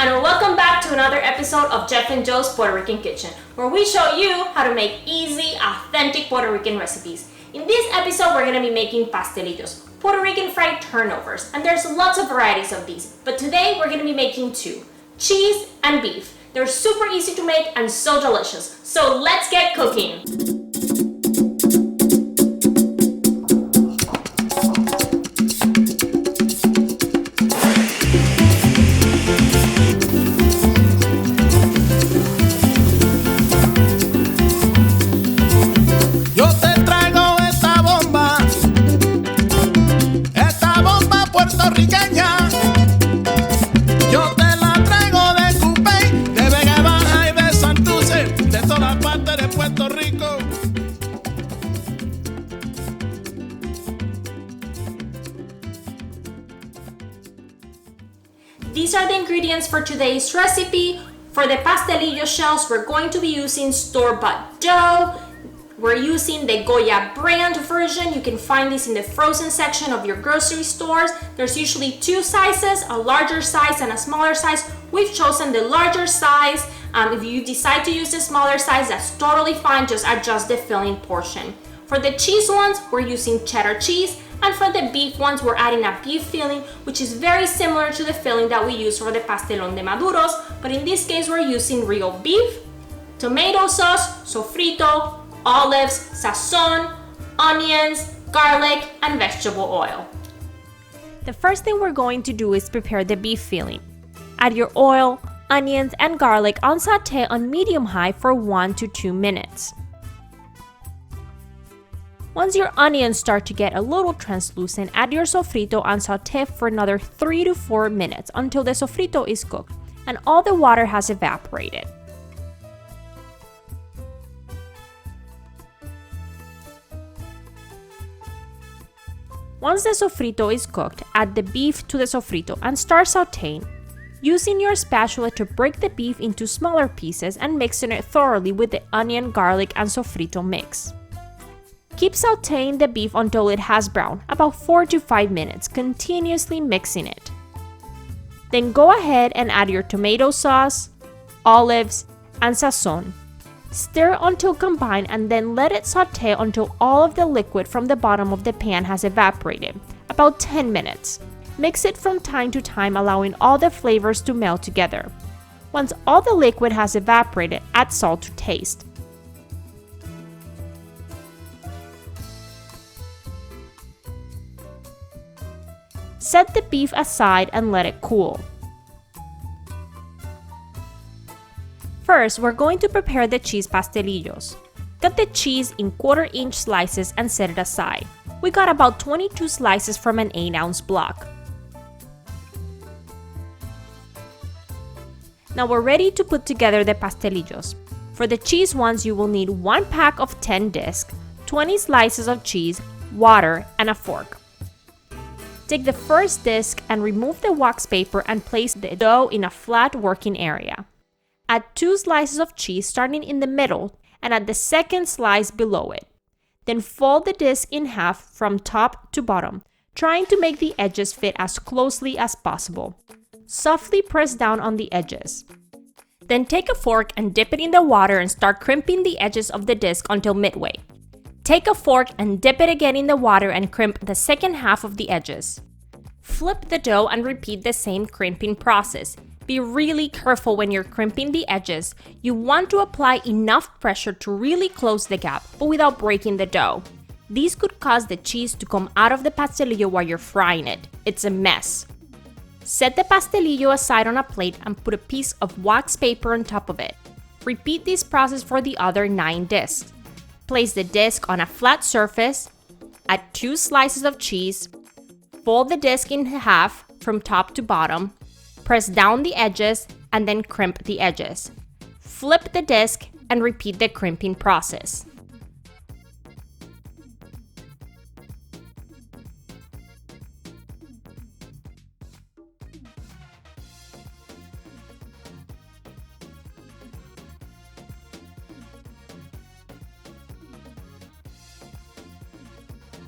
and welcome back to another episode of Jeff and Joe's Puerto Rican Kitchen, where we show you how to make easy, authentic Puerto Rican recipes. In this episode, we're going to be making pastelillos, Puerto Rican fried turnovers, and there's lots of varieties of these, but today we're going to be making two, cheese and beef. They're super easy to make and so delicious, so let's get cooking! These are the ingredients for today's recipe. For the pastelillo shells, we're going to be using store-bought dough. We're using the Goya brand version. You can find this in the frozen section of your grocery stores. There's usually two sizes, a larger size and a smaller size. We've chosen the larger size. If you decide to use the smaller size, that's totally fine. Just adjust the filling portion. For the cheese ones, we're using cheddar cheese. And for the beef ones, we're adding a beef filling, which is very similar to the filling that we use for the pastelón de maduros, but in this case, we're using real beef, tomato sauce, sofrito, olives, sazon, onions, garlic, and vegetable oil. The first thing we're going to do is prepare the beef filling. Add your oil, onions, and garlic on sauté on medium-high for 1 to 2 minutes. Once your onions start to get a little translucent, add your sofrito and sauté for another 3 to 4 minutes until the sofrito is cooked and all the water has evaporated. Once the sofrito is cooked, add the beef to the sofrito and start sautéing, using your spatula to break the beef into smaller pieces and mixing it thoroughly with the onion, garlic, and sofrito mix. Keep sautéing the beef until it has browned, about 4 to 5 minutes, continuously mixing it. Then go ahead and add your tomato sauce, olives, and sazon. Stir until combined and then let it sauté until all of the liquid from the bottom of the pan has evaporated, about 10 minutes. Mix it from time to time, allowing all the flavors to melt together. Once all the liquid has evaporated, add salt to taste. Set the beef aside and let it cool. First, we're going to prepare the cheese pastelillos. Cut the cheese in 1/4-inch slices and set it aside. We got about 22 slices from an 8-ounce block. Now we're ready to put together the pastelillos. For the cheese ones, you will need 1 pack of 10 discs, 20 slices of cheese, water, and a fork. Take the first disc and remove the wax paper and place the dough in a flat working area. Add 2 slices of cheese starting in the middle and add the second slice below it. Then fold the disc in half from top to bottom, trying to make the edges fit as closely as possible. Softly press down on the edges. Then take a fork and dip it in the water and start crimping the edges of the disc until midway. Take a fork and dip it again in the water and crimp the second half of the edges. Flip the dough and repeat the same crimping process. Be really careful when you're crimping the edges. You want to apply enough pressure to really close the gap, but without breaking the dough. These could cause the cheese to come out of the pastelillo while you're frying it. It's a mess. Set the pastelillo aside on a plate and put a piece of wax paper on top of it. Repeat this process for the other 9 discs. Place the disc on a flat surface, add 2 slices of cheese, fold the disc in half from top to bottom, press down the edges, and then crimp the edges. Flip the disc and repeat the crimping process.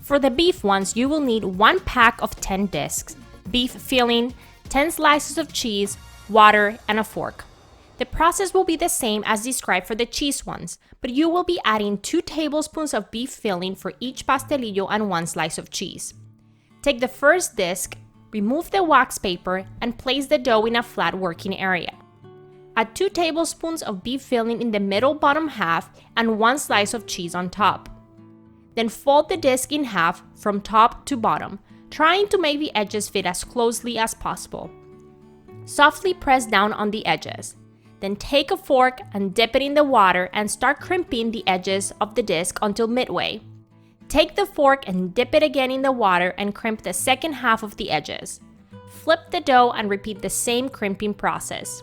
For the beef ones, you will need 1 pack of 10 discs, beef filling, 10 slices of cheese, water, and a fork. The process will be the same as described for the cheese ones, but you will be adding 2 tablespoons of beef filling for each pastelillo and 1 slice of cheese. Take the first disc, remove the wax paper, and place the dough in a flat working area. Add 2 tablespoons of beef filling in the middle bottom half and 1 slice of cheese on top. Then fold the disc in half from top to bottom, trying to make the edges fit as closely as possible. Softly press down on the edges. Then take a fork and dip it in the water and start crimping the edges of the disc until midway. Take the fork and dip it again in the water and crimp the second half of the edges. Flip the dough and repeat the same crimping process.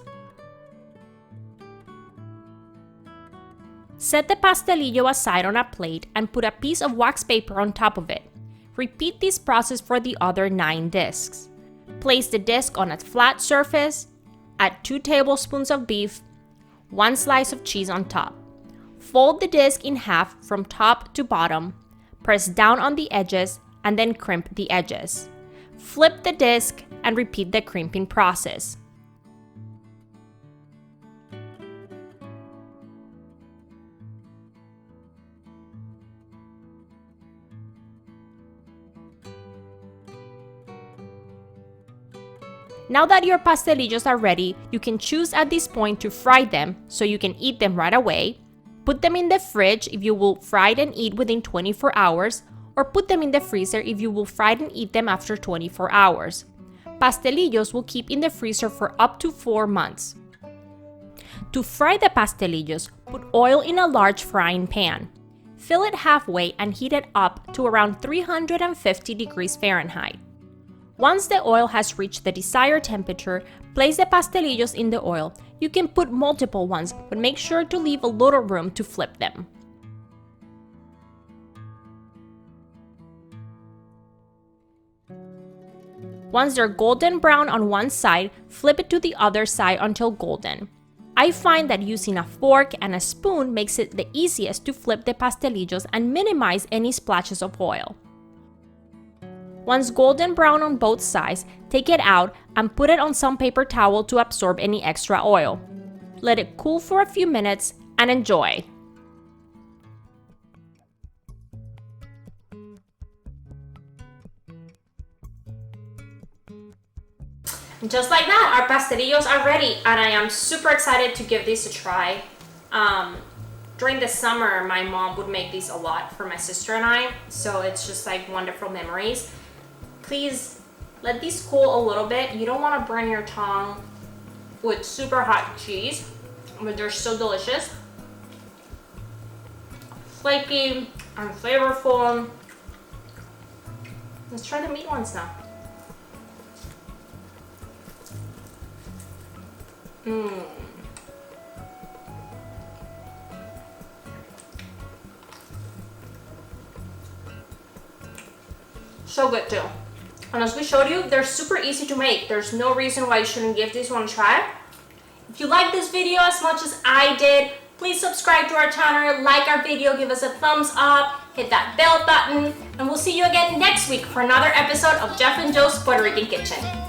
Set the pastelillo aside on a plate and put a piece of wax paper on top of it. Repeat this process for the other 9 discs. Place the disc on a flat surface, add 2 tablespoons of beef, 1 slice of cheese on top. Fold the disc in half from top to bottom, press down on the edges, and then crimp the edges. Flip the disc and repeat the crimping process. Now that your pastelillos are ready, you can choose at this point to fry them so you can eat them right away, put them in the fridge if you will fry it and eat within 24 hours, or put them in the freezer if you will fry it and eat them after 24 hours. Pastelillos will keep in the freezer for up to 4 months. To fry the pastelillos, put oil in a large frying pan. Fill it halfway and heat it up to around 350 degrees Fahrenheit. Once the oil has reached the desired temperature, place the pastelillos in the oil. You can put multiple ones, but make sure to leave a little room to flip them. Once they're golden brown on one side, flip it to the other side until golden. I find that using a fork and a spoon makes it the easiest to flip the pastelillos and minimize any splashes of oil. Once golden brown on both sides, take it out and put it on some paper towel to absorb any extra oil. Let it cool for a few minutes and enjoy. Just like that, our pastelillos are ready, and I am super excited to give these a try. During the summer, my mom would make these a lot for my sister and I, so it's just like wonderful memories. Please let these cool a little bit. You don't want to burn your tongue with super hot cheese, but they're so delicious. Flaky and flavorful. Let's try the meat ones now. So good too. And as we showed you, they're super easy to make. There's no reason why you shouldn't give this one a try. If you like this video as much as I did, please subscribe to our channel, like our video, give us a thumbs up, hit that bell button, and we'll see you again next week for another episode of Jeff and Joe's Puerto Rican Kitchen.